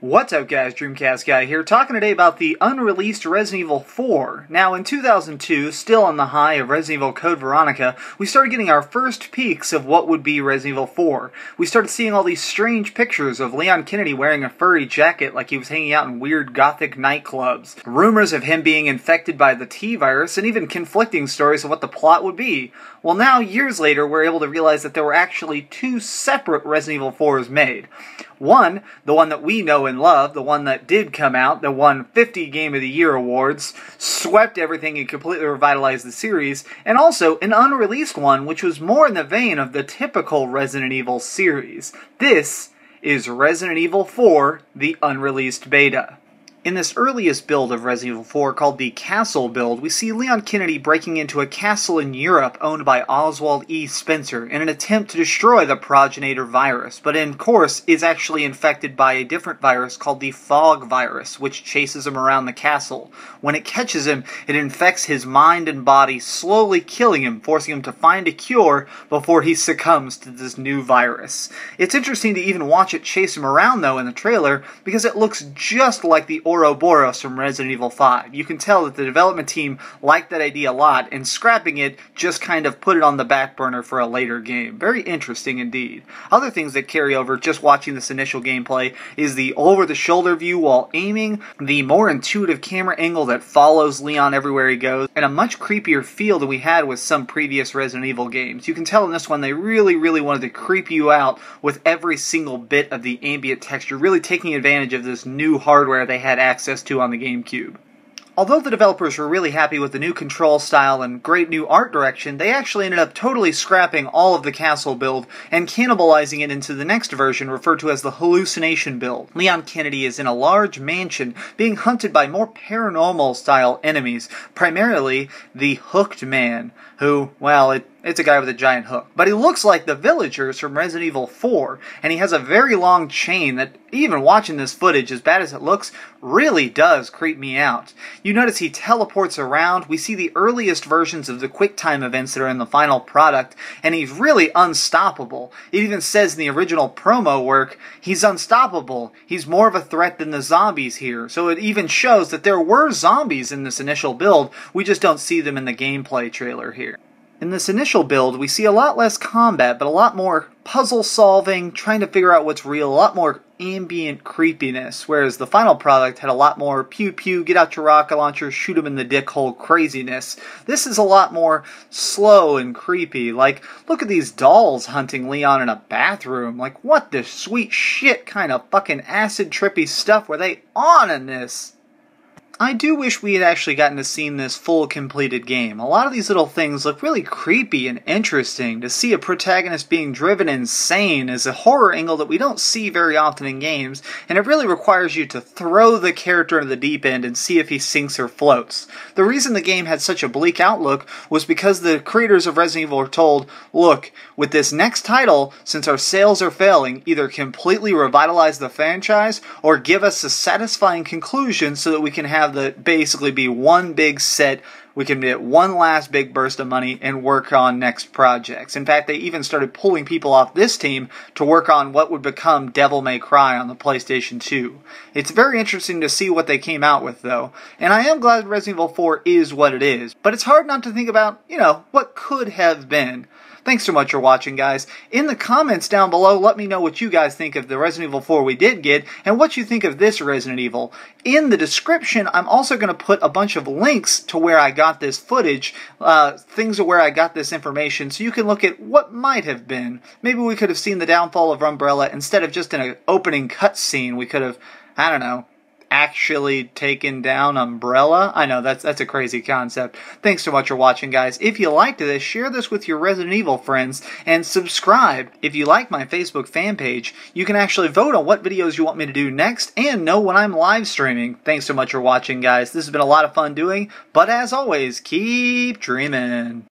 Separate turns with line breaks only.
What's up guys, DreamcastGuy here, talking today about the unreleased Resident Evil 4. Now in 2002, still on the high of Resident Evil Code Veronica, we started getting our first peeks of what would be Resident Evil 4. We started seeing all these strange pictures of Leon Kennedy wearing a furry jacket like he was hanging out in weird gothic nightclubs, rumors of him being infected by the T-virus, and even conflicting stories of what the plot would be. Well now, years later, we're able to realize that there were actually two separate Resident Evil 4s made. One, the one that we know and love, the one that did come out, that won 50 Game of the Year awards, swept everything and completely revitalized the series, and also an unreleased one which was more in the vein of the typical Resident Evil series. This is Resident Evil 4, the unreleased beta. In this earliest build of Resident Evil 4, called the Castle build, we see Leon Kennedy breaking into a castle in Europe owned by Oswald E. Spencer in an attempt to destroy the progenitor virus, but in course is actually infected by a different virus called the Fog virus, which chases him around the castle. When it catches him, it infects his mind and body, slowly killing him, forcing him to find a cure before he succumbs to this new virus. It's interesting to even watch it chase him around, though, in the trailer, because it looks just like the Ouroboros from Resident Evil 5. You can tell that the development team liked that idea a lot, and scrapping it just kind of put it on the back burner for a later game. Very interesting indeed. Other things that carry over just watching this initial gameplay is the over-the-shoulder view while aiming, the more intuitive camera angle that follows Leon everywhere he goes, and a much creepier feel than we had with some previous Resident Evil games. You can tell in this one they really wanted to creep you out with every single bit of the ambient texture, really taking advantage of this new hardware they had access to on the GameCube. Although the developers were really happy with the new control style and great new art direction, they actually ended up totally scrapping all of the castle build and cannibalizing it into the next version referred to as the hallucination build. Leon Kennedy is in a large mansion being hunted by more paranormal style enemies, primarily the Hooked Man, who, well, it's a guy with a giant hook. But he looks like the villagers from Resident Evil 4, and he has a very long chain that, even watching this footage, as bad as it looks, really does creep me out. You notice he teleports around, we see the earliest versions of the QuickTime events that are in the final product, and he's really unstoppable. It even says in the original promo work, he's unstoppable. He's more of a threat than the zombies here. So it even shows that there were zombies in this initial build, we just don't see them in the gameplay trailer here. In this initial build, we see a lot less combat, but a lot more puzzle solving, trying to figure out what's real, a lot more ambient creepiness, whereas the final product had a lot more pew pew, get out your rocket launcher, shoot him in the dick hole craziness. This is a lot more slow and creepy. Like, look at these dolls hunting Leon in a bathroom. Like, what the sweet shit kind of fucking acid trippy stuff were they on in this? I do wish we had actually gotten to see this full completed game. A lot of these little things look really creepy and interesting. To see a protagonist being driven insane is a horror angle that we don't see very often in games, and it really requires you to throw the character into the deep end and see if he sinks or floats. The reason the game had such a bleak outlook was because the creators of Resident Evil were told, look, with this next title, since our sales are failing, either completely revitalize the franchise or give us a satisfying conclusion so that we can have that basically be one big set, we can get one last big burst of money and work on next projects. In fact, they even started pulling people off this team to work on what would become Devil May Cry on the PlayStation 2. It's very interesting to see what they came out with, though, and I am glad Resident Evil 4 is what it is, but it's hard not to think about, what could have been. Thanks so much for watching, guys. In the comments down below, let me know what you guys think of the Resident Evil 4 we did get, and what you think of this Resident Evil. In the description, I'm also going to put a bunch of links to where I got this footage, things of where I got this information, so you can look at what might have been. Maybe we could have seen the downfall of Umbrella instead of just in an opening cutscene. We could have, I don't know, actually taken down Umbrella? I know, that's a crazy concept. Thanks so much for watching, guys. If you liked this, share this with your Resident Evil friends, and subscribe. If you like my Facebook fan page, you can actually vote on what videos you want me to do next, and know when I'm live streaming. Thanks so much for watching, guys. This has been a lot of fun doing, but as always, keep dreaming.